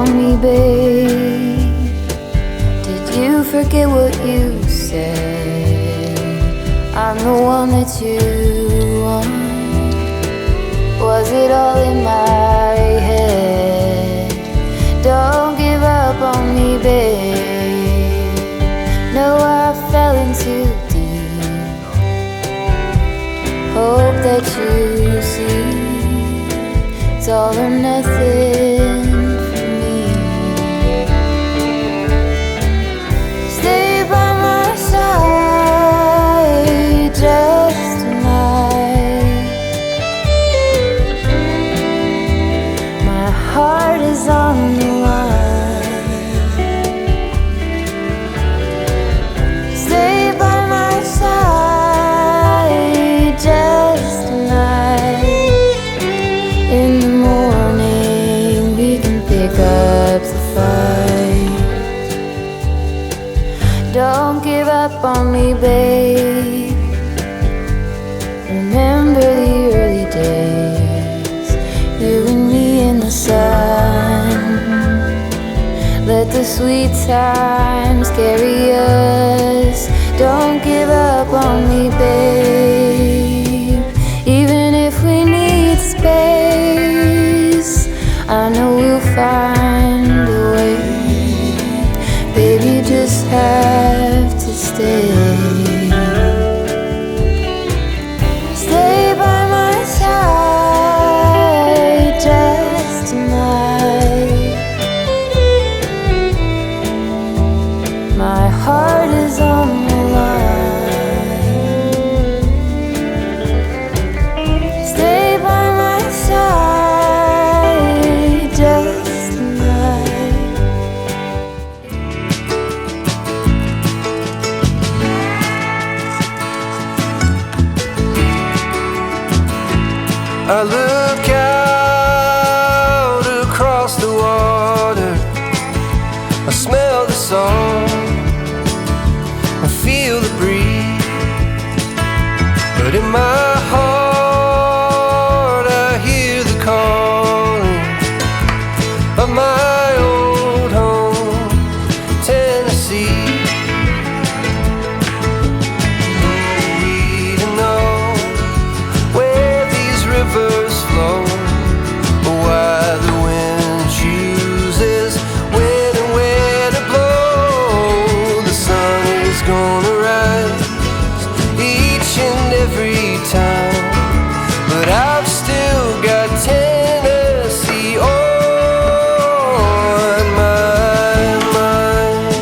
on me, babe? Did you forget what you said? I'm the one that you want. Was it all in my head? Don't give up on me, babe. No, I fell in too deep. Hope that you see it's all or nothing for me. Stay by my side just tonight. My heart is on the line. Stay by my side just tonight. In the morning we can pick up the fight. Don't give up on me, babe. Remember the early days, you and me in the sun. Let the sweet times carry us. Don't give up on me, babe. Even if we need space, I know we'll find a way. Baby, you just have to stay. Stay by my side just tonight. My heart is on the line. Stay by my side just tonight. I look out across the water, I smell the salt, I feel the breeze, but in my heart I hear the calling of my old home, Tennessee. We don't know where these rivers flow, or why the wind chooses when and where to blow. The sun is gonna rise each and every time, but I've still got Tennessee on my mind.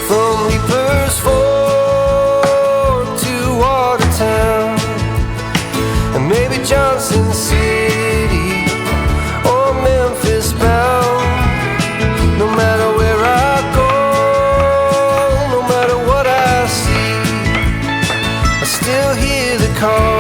From Leapers Ford to Watertown, and maybe Johnson City or Memphis bound. No matter where I go, no matter what I see, I still hear the call